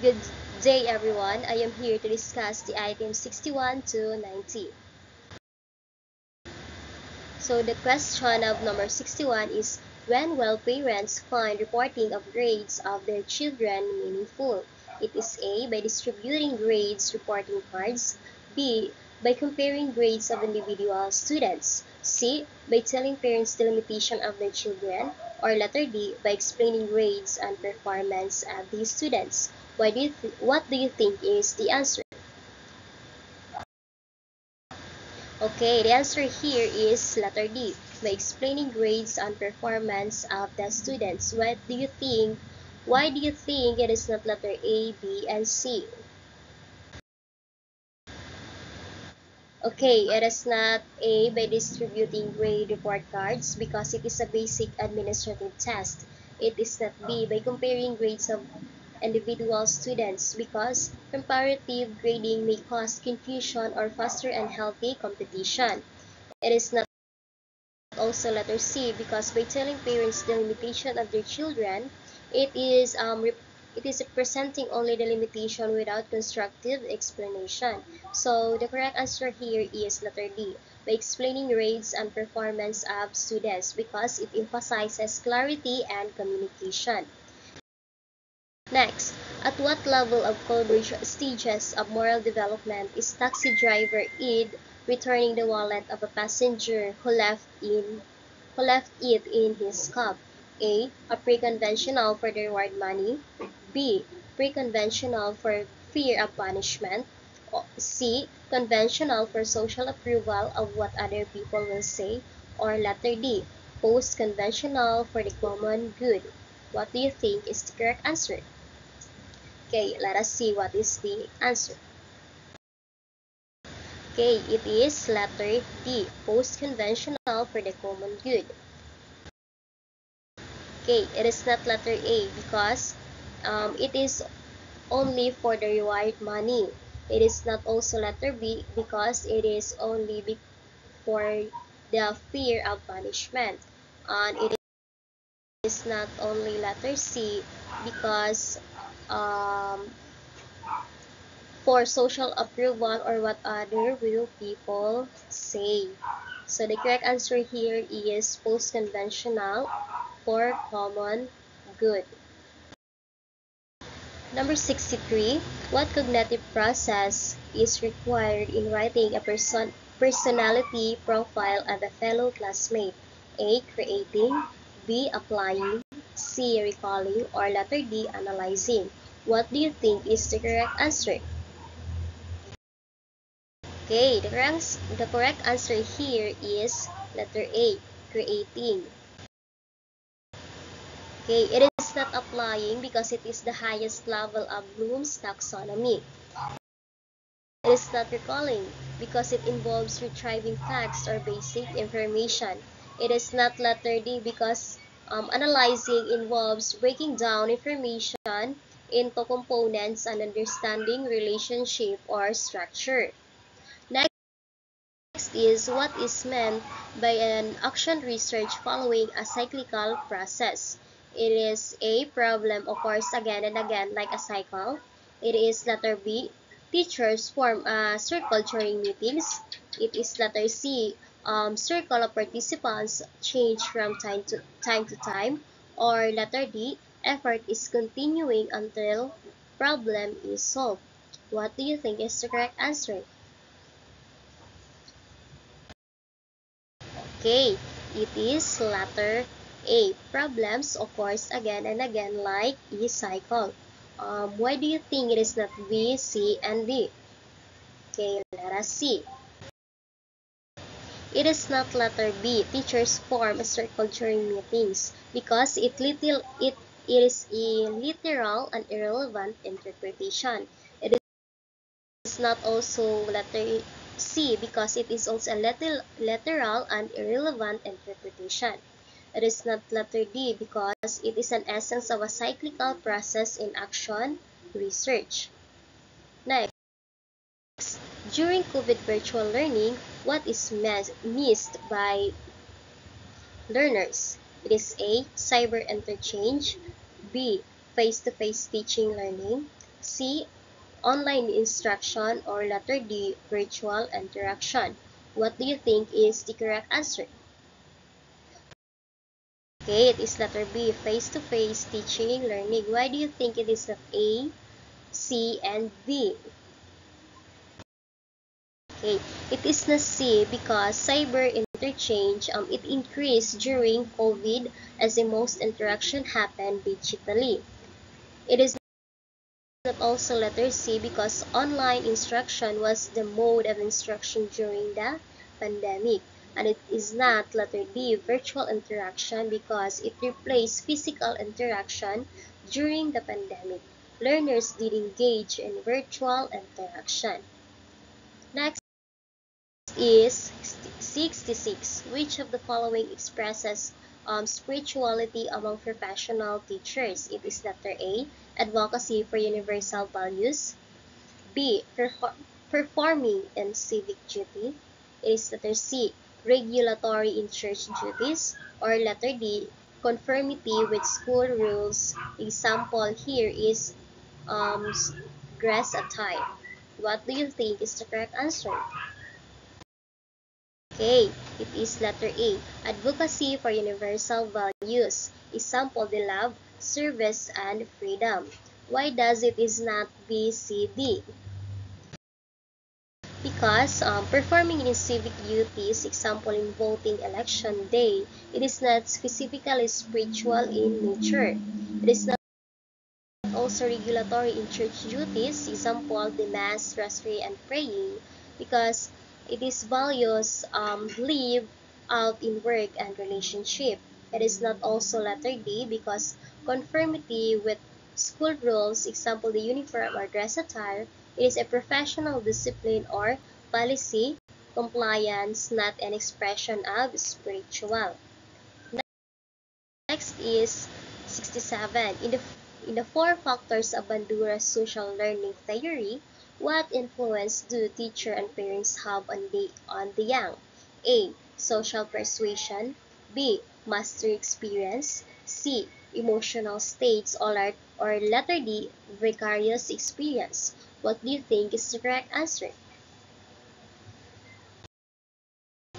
Good day everyone. I am here to discuss the items 61 to 90. So the question of number 61 is when will parents find reporting of grades of their children meaningful? It is A, by distributing grades reporting cards, B, by comparing grades of individual students, C, by telling parents the limitation of their children, or letter D, by explaining grades and performance of these students. What do you think is the answer? Okay, the answer here is letter D, by explaining grades and performance of the students. What do you think? Why do you think it is not letter A, B, and C? Okay, it is not A, by distributing grade report cards because it is a basic administrative test. It is not B, by comparing grades of individual students because comparative grading may cause confusion or foster unhealthy competition. It is not also letter C because by telling parents the limitation of their children, it is it is representing only the limitation without constructive explanation. So the correct answer here is letter D, by explaining grades and performance of students because it emphasizes clarity and communication. Next, at what level of Coleridge stages of moral development is taxi driver Ed returning the wallet of a passenger who left it in his cup? A pre-conventional for the reward money. B. Pre-conventional for fear of punishment. C. Conventional for social approval of what other people will say. Or letter D. Post-conventional for the common good. What do you think is the correct answer? Okay, let us see what is the answer. Okay, it is letter D, post-conventional for the common good. Okay, it is not letter A because it is only for the reward money. It is not also letter B because it is only for the fear of punishment. And it is not only letter C because um, for social approval or what other will people say. So the correct answer here is post-conventional for common good. Number 63, what cognitive process is required in writing a personality profile of a fellow classmate? A. Creating, B. Applying, C. Recalling, or letter D. Analyzing. What do you think is the correct answer? Okay, the correct answer here is letter A, creating. Okay, it is not applying because it is the highest level of Bloom's taxonomy. It is not recalling because it involves retrieving facts or basic information. It is not letter D because analyzing involves breaking down information into components and understanding relationship or structure. Next is what is meant by an action research following a cyclical process. It is A. Problem occurs again and again like a cycle. It is letter B. Teachers form a circle during meetings. It is letter C. Circle of participants change from time to time. Or letter D. Effort is continuing until problem is solved. What do you think is the correct answer? Okay, it is letter A. Problems occurs again and again like a cycle. Why do you think it is not B, C, and D? Okay, let us see. It is not letter B. Teachers form a circle during meetings because it is a literal and irrelevant interpretation. It is not also letter C because it is also a literal and irrelevant interpretation. It is not letter D because it is an essence of a cyclical process in action research. Next, during COVID virtual learning, what is missed by learners? It is A. Cyber interchange, B. Face-to-face teaching learning, C. Online instruction, or letter D. Virtual interaction. What do you think is the correct answer? Okay, it is letter B. Face-to-face teaching, learning. Why do you think it is not A, C, and D? Okay, it is not C because cyber interchange it increased during COVID as the most interaction happened digitally. It is not also letter C because online instruction was the mode of instruction during the pandemic. And it is not letter D, virtual interaction, because it replaced physical interaction during the pandemic. Learners did engage in virtual interaction. Next is 66. Which of the following expresses spirituality among professional teachers? It is letter A, advocacy for universal values. B, performing in civic duty. It is letter C, regulatory in church duties. Or letter D, conformity with school rules. Example here is um, dress attire. What do you think is the correct answer? Okay, it is letter A, advocacy for universal values. Example, the love, service, and freedom. Why does it is not B, C, D? Because performing in civic duties, example in voting election day, it is not specifically spiritual in nature. It is not also regulatory in church duties, example the mass, rosary, and praying, because it is values live out in work and relationship. It is not also letter D because conformity with school rules, example the uniform or dress attire, it is a professional discipline or policy compliance, not an expression of spiritual. Next is 67. In the four factors of Bandura's social learning theory, what influence do teacher and parents have on the young? A. Social persuasion. B. Mastery experience. C. Emotional states, or letter D. Vicarious experience. What do you think is the correct answer?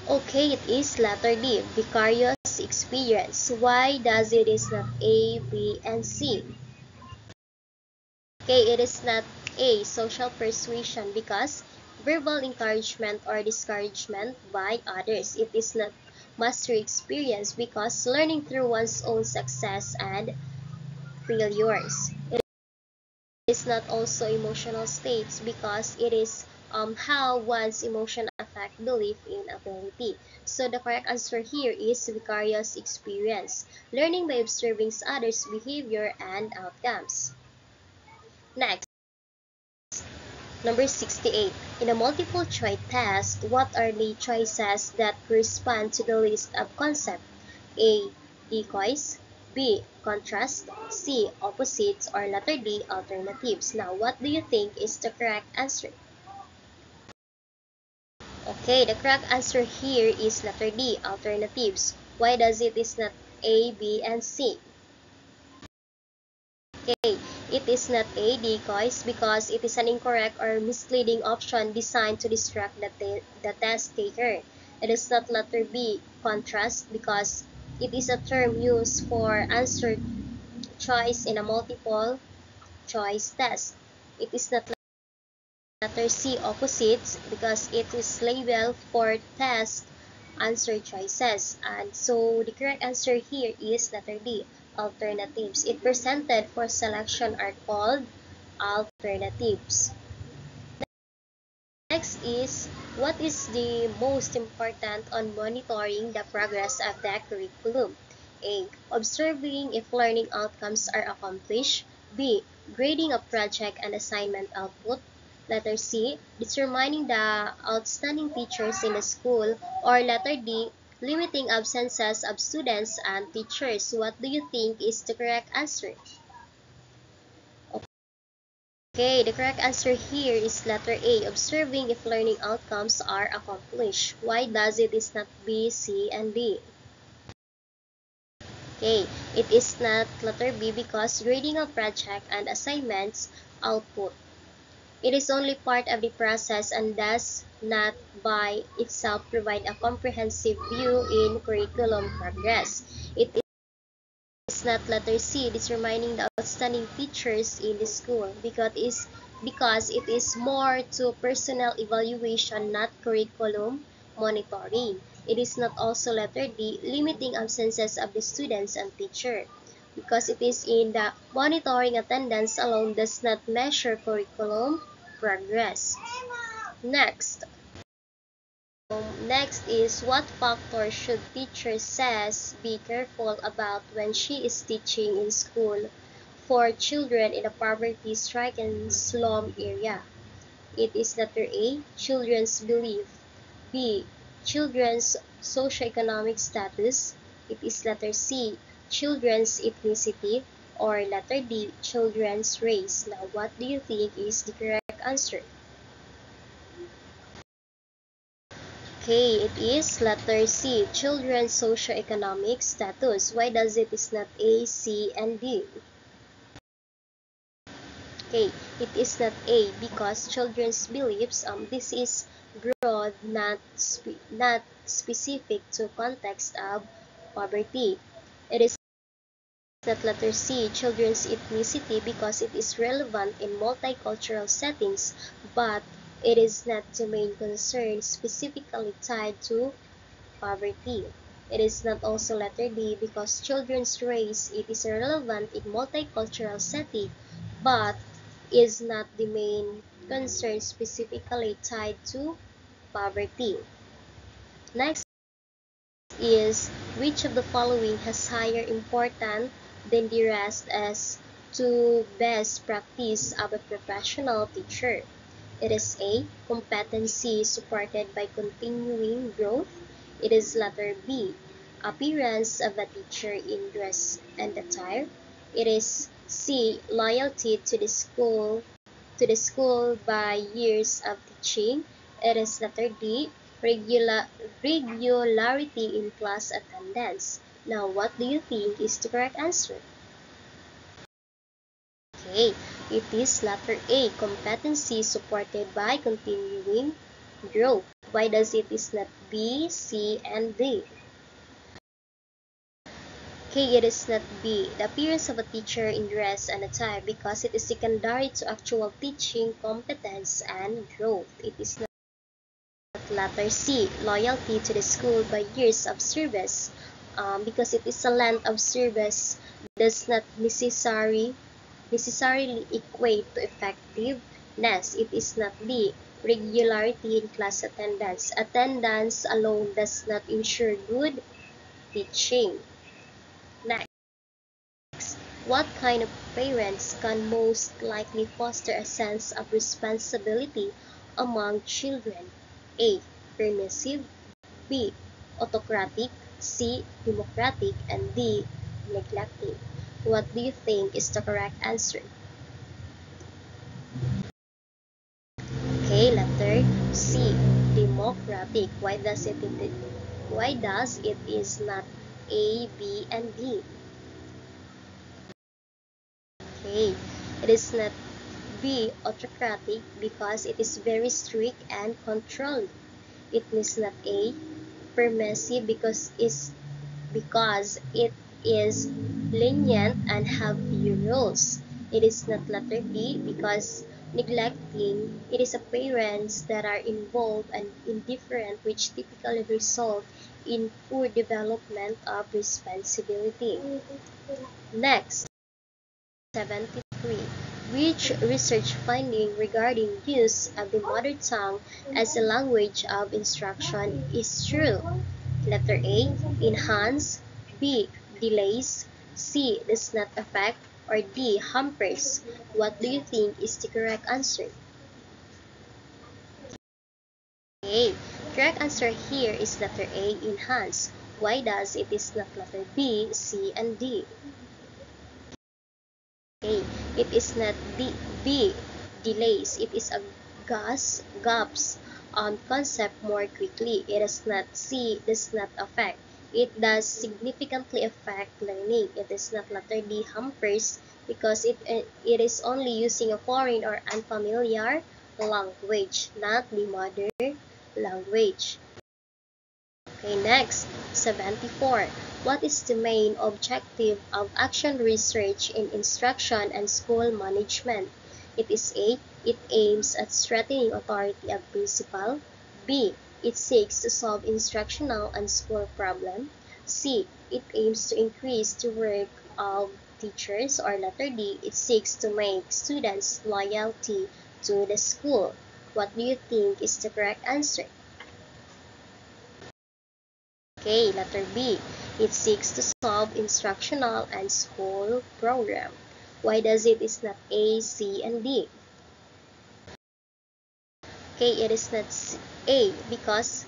Okay, it is letter D, vicarious experience. Why does it is not A, B, and C? Okay, it is not A, social persuasion, because verbal encouragement or discouragement by others. It is not mastery experience because learning through one's own success and failures. It is not also emotional states because it is how one's emotion affect belief in ability. So the correct answer here is vicarious experience, learning by observing others' behavior and outcomes. Next, number 68. In a multiple choice test, what are the choices that correspond to the list of concepts? A. Decoys. B. Contrast. C. Opposites. Or letter D. Alternatives. Now, what do you think is the correct answer? Okay, the correct answer here is letter D. Alternatives. Why does it is not A, B, and C? Okay, it is not A, decoys, because it is an incorrect or misleading option designed to distract the test taker. It is not letter B, contrast, because it is a term used for answer choice in a multiple choice test. It is not letter C, opposites, because it is labeled for test answer choices. And so the correct answer here is letter D, alternatives. It presented for selection are called alternatives. Next is, what is the most important on monitoring the progress of the curriculum? A. Observing if learning outcomes are accomplished. B. Grading a project and assignment output. Letter C. Determining the outstanding teachers in the school. Or letter D. Limiting absences of students and teachers. What do you think is the correct answer? Okay, the correct answer here is letter A, observing if learning outcomes are accomplished. Why does it is not B, C, and D? Okay, it is not letter B because grading of project and assignments output. It is only part of the process and does not by itself provide a comprehensive view in curriculum progress. It is not letter C determining the outstanding features in the school because it is more to personal evaluation, not curriculum monitoring. It is not also letter D limiting absences of the students and teacher because it is in the monitoring attendance alone does not measure curriculum progress. Next. Next is what factor should teacher says be careful about when she is teaching in school for children in a poverty-stricken slum area. It is letter A, children's belief. B, children's socioeconomic status. It is letter C, children's ethnicity. Or letter D, children's race. Now, what do you think is the correct answer? Okay, it is letter C, children's socioeconomic status. Why does it is not A, C, and D? Okay, it is not A because children's beliefs, this is broad, not specific to context of poverty. It is not letter C, children's ethnicity, because it is relevant in multicultural settings, but it is not the main concern specifically tied to poverty. It is not also letter D because children's race it is relevant in multicultural setting, but is not the main concern specifically tied to poverty. Next is which of the following has higher importance than the rest as to best practice of a professional teacher? It is A, competency supported by continuing growth. It is letter B, appearance of a teacher in dress and attire. It is C, loyalty to the school by years of teaching. It is letter D, regularity in class attendance. Now, what do you think is the correct answer? Okay, it is letter A, competency supported by continuing growth. Why does it is not B, C, and D? Okay, it is not B, the appearance of a teacher in dress and attire, because it is secondary to actual teaching competence and growth. It is not letter C, loyalty to the school by years of service, because it is a length of service does not necessarily equate to effectiveness. It is not D, regularity in class attendance. Attendance alone does not ensure good teaching. Next, what kind of parents can most likely foster a sense of responsibility among children? A, permissive. B, autocratic. C, democratic. And D, neglecting. What do you think is the correct answer? Okay, letter C, democratic. Why does it is not A, B, and D? Okay, it is not B, autocratic, because it is very strict and controlled. It is not A, permissive, because it is lenient and have few rules. It is not letter D because neglecting it is a parents that are involved and indifferent which typically result in poor development of responsibility. Next, 73. Which research finding regarding use of the mother tongue as a language of instruction is true? Letter A, enhance. B, delays. C, does not affect. Or D, hampers. What do you think is the correct answer? A. Correct answer here is letter A, enhance. Why does it is not letter B, C, and D? A. It is not B, delays. It is a gaps on concept more quickly. It is not C, does not affect. It does significantly affect learning. It is not letter D, hampers because it is only using a foreign or unfamiliar language, not the mother language. Okay, next, 74. What is the main objective of action research in instruction and school management? It is A. It aims at strengthening authority of principal. B. It seeks to solve instructional and school problem. C. It aims to increase the work of teachers. Or letter D. It seeks to make students' loyalty to the school. What do you think is the correct answer? Okay, letter B. It seeks to solve instructional and school program. Why does it is not A, C, and D? Okay, it is not A because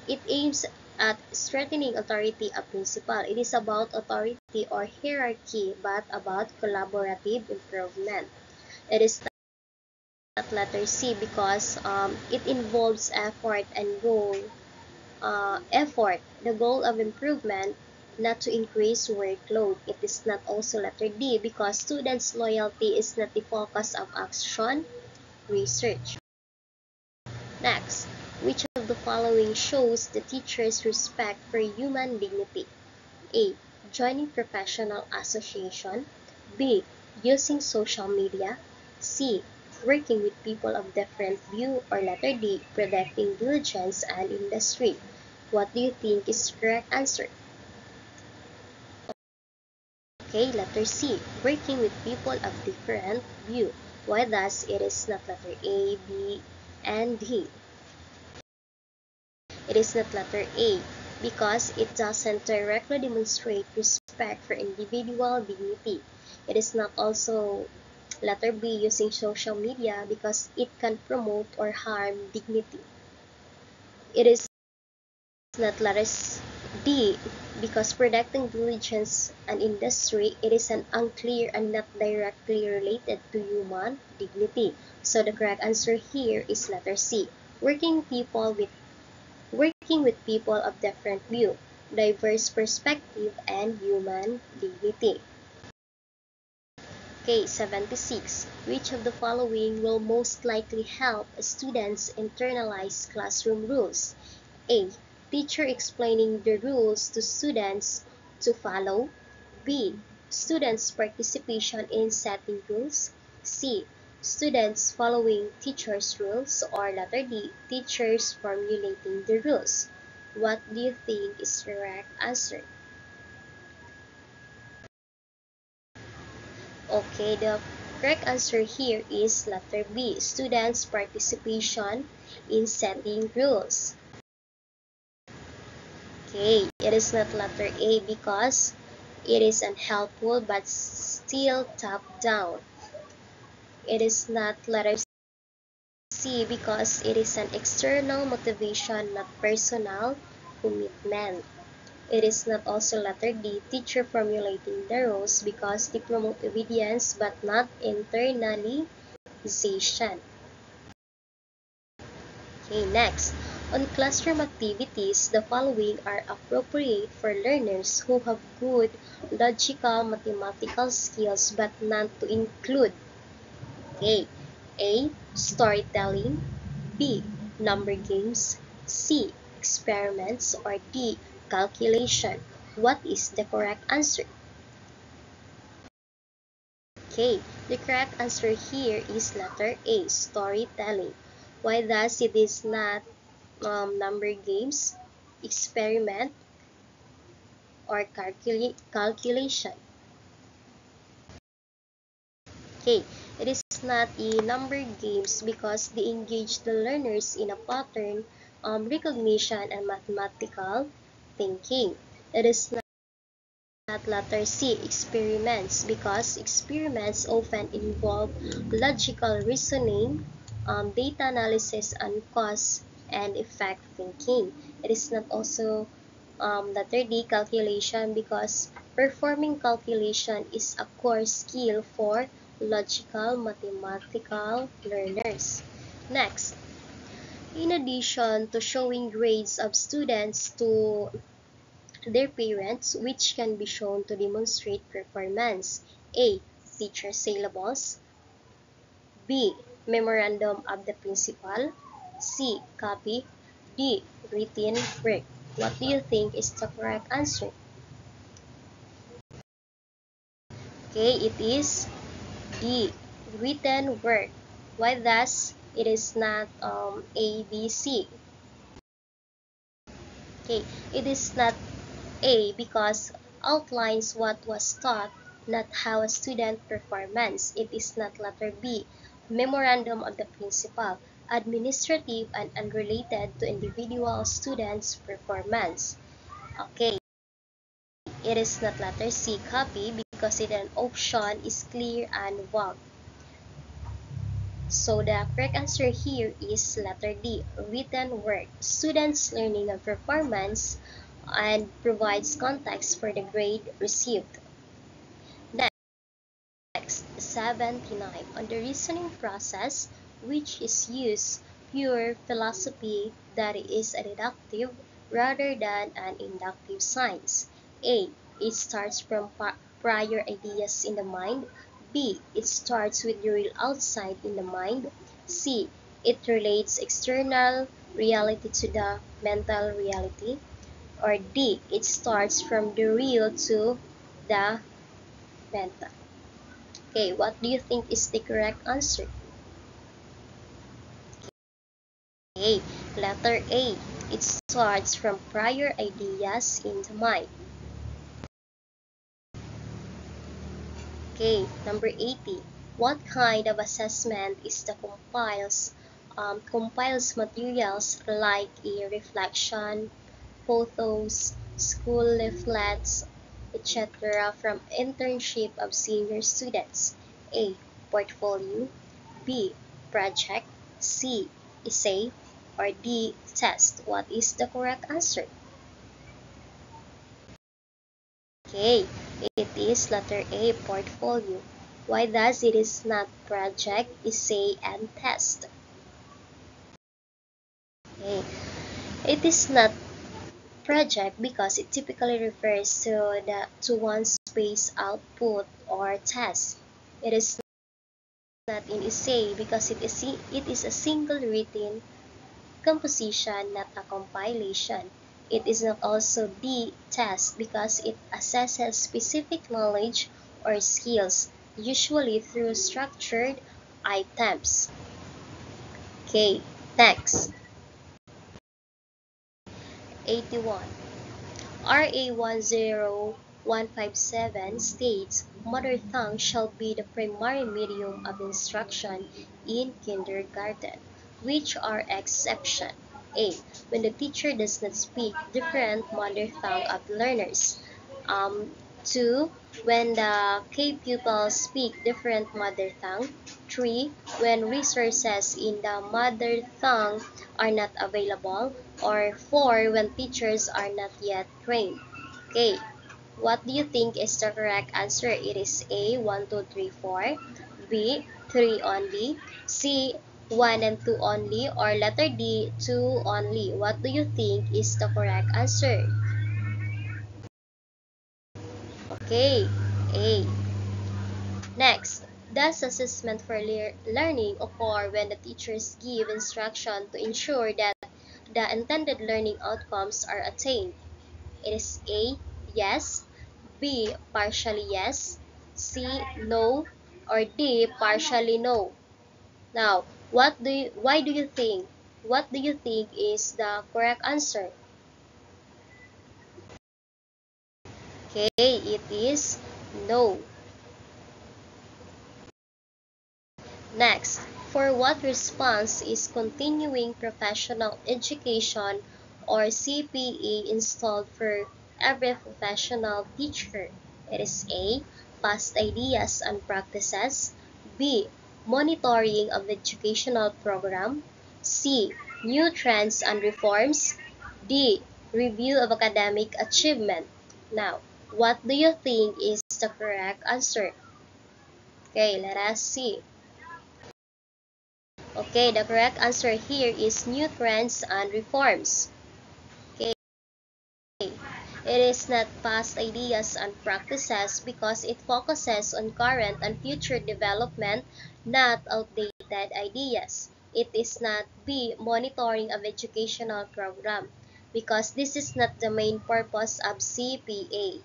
it aims at strengthening authority of principal. It is about authority or hierarchy, but about collaborative improvement. It is not letter C because it involves effort and goal effort, the goal of improvement, not to increase workload. It is not also letter D because students' loyalty is not the focus of action research. Next, which of the following shows the teacher's respect for human dignity? A. Joining professional association. B. Using social media. C. Working with people of different view. Or letter D. Protecting diligence and industry. What do you think is the correct answer? Okay, letter C. Working with people of different view. Why thus it is not letter A, B, and D? It is not letter A because it doesn't directly demonstrate respect for individual dignity. It is not also letter B using social media because it can promote or harm dignity. It is not letter D because protecting diligence and industry, it is an unclear and not directly related to human dignity. So the correct answer here is letter C. Working with people of different view, diverse perspective, and human dignity. Okay, 76. Which of the following will most likely help students internalize classroom rules? A. Teacher explaining the rules to students to follow. B. Students' participation in setting rules. C. Students following teachers' rules. Or letter D. Teachers formulating the rules. What do you think is the correct answer? Okay, the correct answer here is letter B. Students' participation in setting rules. Okay, it is not letter A because it is unhelpful but still top down. It is not letter C because it is an external motivation, not personal commitment. It is not also letter D, teacher formulating the rules because they promote obedience but not internalization. Okay, next. On classroom activities, the following are appropriate for learners who have good logical mathematical skills but not to include. Okay. A. Storytelling. B. Number games. C. Experiments. Or D. Calculation. What is the correct answer? Okay, the correct answer here is letter A. Storytelling. Why does it is not number games, experiment, or calculation? Okay, it is not a number games because they engage the learners in a pattern recognition and mathematical thinking. It is not letter C, experiments, because experiments often involve logical reasoning, data analysis, and cause and effect thinking. It is not also letter D, calculation, because performing calculation is a core skill for logical mathematical learners. Next, in addition to showing grades of students to their parents, which can be shown to demonstrate performance. A. teacher syllables. B. Memorandum of the principal. C. Copy. D. Written work. What do you think is the correct answer? Okay, it is D. Written work. Why thus it is not A, B, C? Okay, it is not A because outlines what was taught, not how a student performance. It is not letter B. Memorandum of the principal, administrative and unrelated to individual students' performance. Okay, it is not letter C. Copy because it an option is clear and vague. So the correct answer here is letter D, written work. Students' learning and performance and provides context for the grade received. Next, 79. On the reasoning process, which is used pure philosophy that is a deductive rather than an inductive science. A. It starts from prior ideas in the mind. B. It starts with the real outside in the mind. C. It relates external reality to the mental reality. Or D. It starts from the real to the mental. Okay, what do you think is the correct answer? Okay, letter A. It starts from prior ideas in the mind. Okay, number 80. What kind of assessment is the compiles materials like a reflection, photos, school leaflets, etc. from internship of senior students? A. Portfolio. B. Project. C. Essay. Or D. Test. What is the correct answer? Okay, it is letter A. Portfolio. Why does it is not project, essay, and test? Okay, it is not project because it typically refers to one's space output or task. It is not in essay because it is a single written composition, not a compilation. It is not also B test because it assesses specific knowledge or skills, usually through structured items. Okay, next. 81. RA 10157 states mother tongue shall be the primary medium of instruction in kindergarten, which are exception. A. When the teacher does not speak different mother tongue of learners. 2. When the K pupils speak different mother tongue. 3. When resources in the mother tongue are not available. Or 4. When teachers are not yet trained. Okay, what do you think is the correct answer? It is A, 1, 2, 3, 4. B, 3 only. C, 1 and 2 only. Or letter D, 2 only. What do you think is the correct answer? Okay, A. Next, does assessment for learning occur when the teachers give instruction to ensure that the intended learning outcomes are attained? It is A, yes. B, partially yes. C, no. Or D, partially no. Now, what do you think is the correct answer? Okay, it is no. Next, for what response is continuing professional education or CPE installed for every professional teacher? It is A. Past ideas and practices. B. Monitoring of the educational program. C. New trends and reforms. D. Review of academic achievement. Now, what do you think is the correct answer? Okay, let us see. Okay, the correct answer here is new trends and reforms. Okay, It is not past ideas and practices because it focuses on current and future development, not outdated ideas. It is not B. Monitoring of educational program because this is not the main purpose of CPA.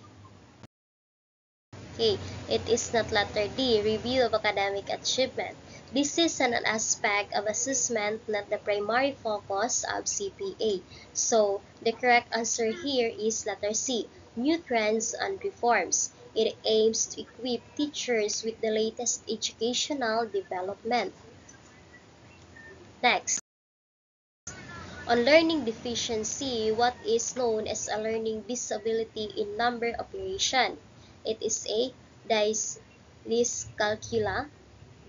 Okay, it is not letter D. Review of academic achievement. This is an aspect of assessment, not the primary focus of CPA. So, the correct answer here is letter C, new trends and reforms. It aims to equip teachers with the latest educational development. Next, on learning deficiency, what is known as a learning disability in number operation? It is A, dyscalculia,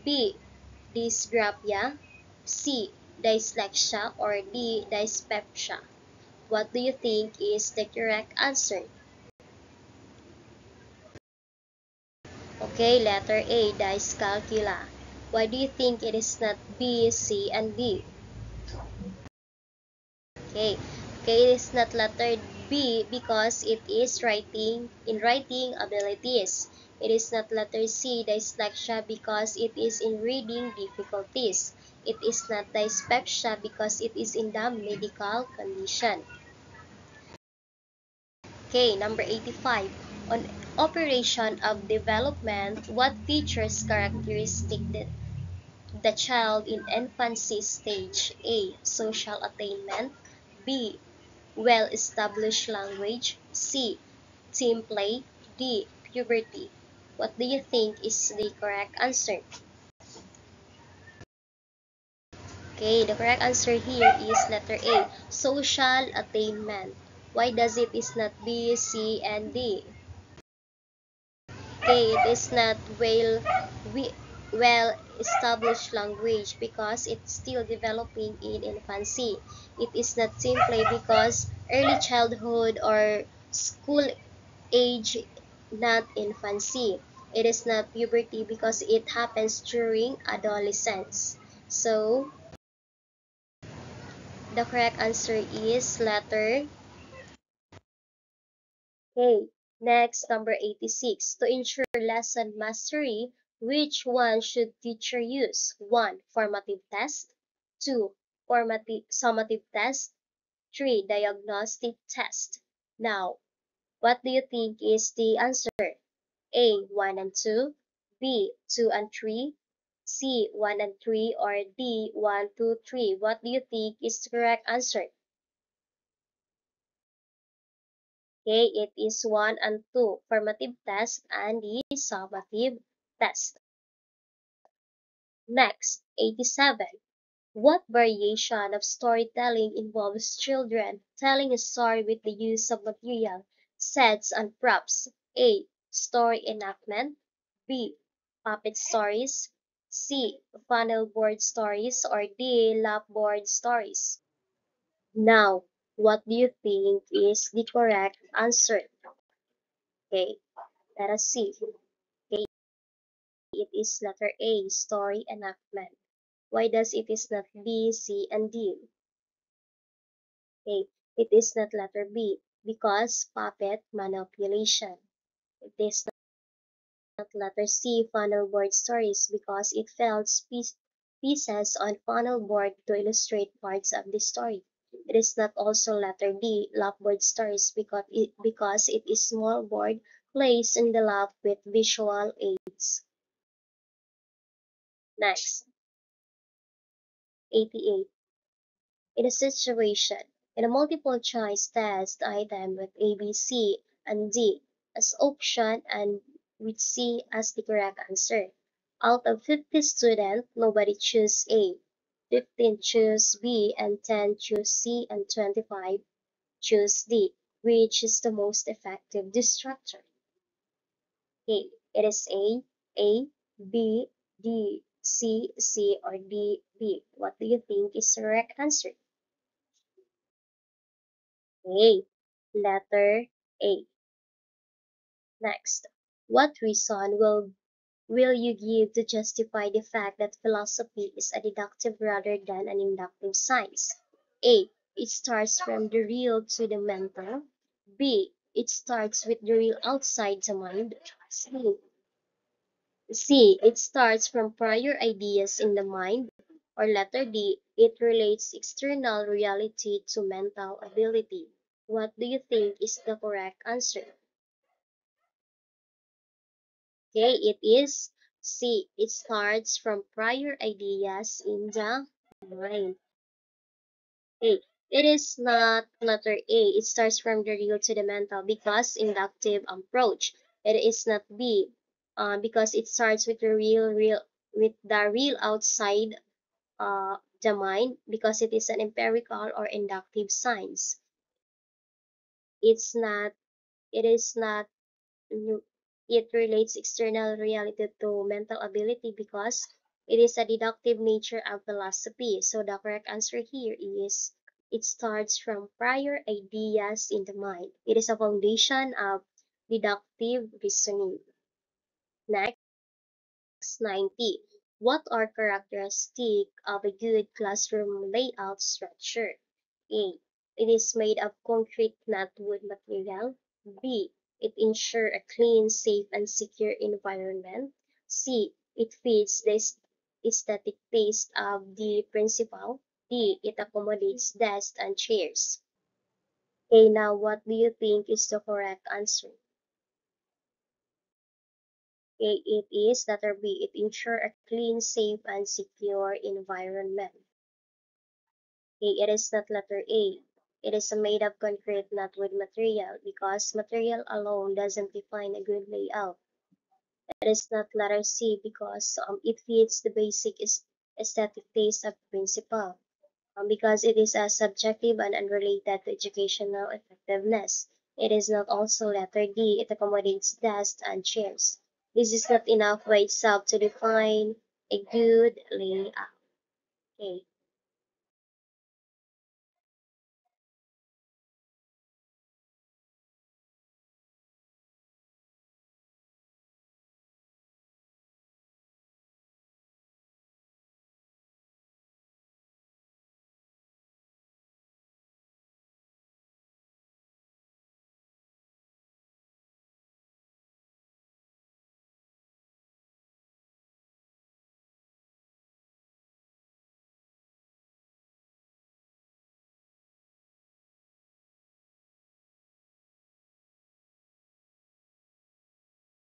B, dysgraphia, C, dyslexia, or D, dyspepsia. What do you think is the correct answer? Okay, letter A, dyscalculia. Why do you think it is not B, C, and D? Okay, okay, it is not letter B because it is writing abilities. It is not letter C, dyslexia, because it is in reading difficulties. It is not dyspepsia because it is in the medical condition. Okay, number 85. On operation of development, what features characteristic the child in infancy stage? A. Social attainment. B. Well-established language. C. Team play. D. Puberty. What do you think is the correct answer? Okay, the correct answer here is letter A. Social attainment. Why does it is not B, C, and D? Okay, it is not well established language because it's still developing in infancy. It is not simply because early childhood or school age, not infancy. It is not puberty because it happens during adolescence. So, the correct answer is letter A. Next, number 86. To ensure lesson mastery, which one should teacher use? 1. Formative test. 2. Summative test. 3. Diagnostic test. Now, what do you think is the answer? A. 1 and 2. B. 2 and 3. C. 1 and 3. Or D. 1, 2, 3. What do you think is the correct answer? Okay, it is 1 and 2, formative test and the summative test. Next, 87. What variation of storytelling involves children telling a story with the use of material, sets, and props? A. Story enactment. B. Puppet stories. C. Funnel board stories. Or D. Lapboard stories. Now, what do you think is the correct answer? Okay, let us see. Okay, it is letter A, story enactment. Why does it is not B, C, and D? Okay, it is not letter B because puppet manipulation. It is not letter C, funnel board stories, because it felts pieces on funnel board to illustrate parts of the story. It is not also letter D, lapboard stories, because it is small board placed in the lap with visual aids. Next, 88. In a situation, in a multiple choice test item with A, B, C, and D as option and with C as the correct answer. Out of 50 students, nobody choose A, 15 choose B, and 10 choose C, and 25 choose D. Which is the most effective distractor? A. It is A, B, D, C, or D, B. What do you think is the correct answer? A. Letter A. Next, what reason will you give to justify the fact that philosophy is a deductive rather than an inductive science? A. It starts from the real to the mental. B. It starts with the real outside the mind. C. It starts from prior ideas in the mind. Or letter D. It relates external reality to mental ability. What do you think is the correct answer? Okay, it is C. It starts from prior ideas in the mind. A. It is not letter A. It starts from the real to the mental because inductive approach. It is not B. Because it starts with the real outside the mind because it is an empirical or inductive science. It's not. It is not. It relates external reality to mental ability because it is a deductive nature of philosophy. So the correct answer here is it starts from prior ideas in the mind. It is a foundation of deductive reasoning. Next, 90. What are characteristic of a good classroom layout structure? A. It is made of concrete, not wood material. B. It ensures a clean, safe, and secure environment. C. It fits the aesthetic taste of the principal. D. It accommodates desks and chairs. Okay, now what do you think is the correct answer? Okay, it is letter B. It ensures a clean, safe, and secure environment. Okay, it is not letter A. It is made of concrete, not wood material, because material alone doesn't define a good layout. It is not letter C because it fits the basic aesthetic taste of principle, because it is a subjective and unrelated to educational effectiveness. It is not also letter D. It accommodates desks and chairs. This is not enough by itself to define a good layout. Okay.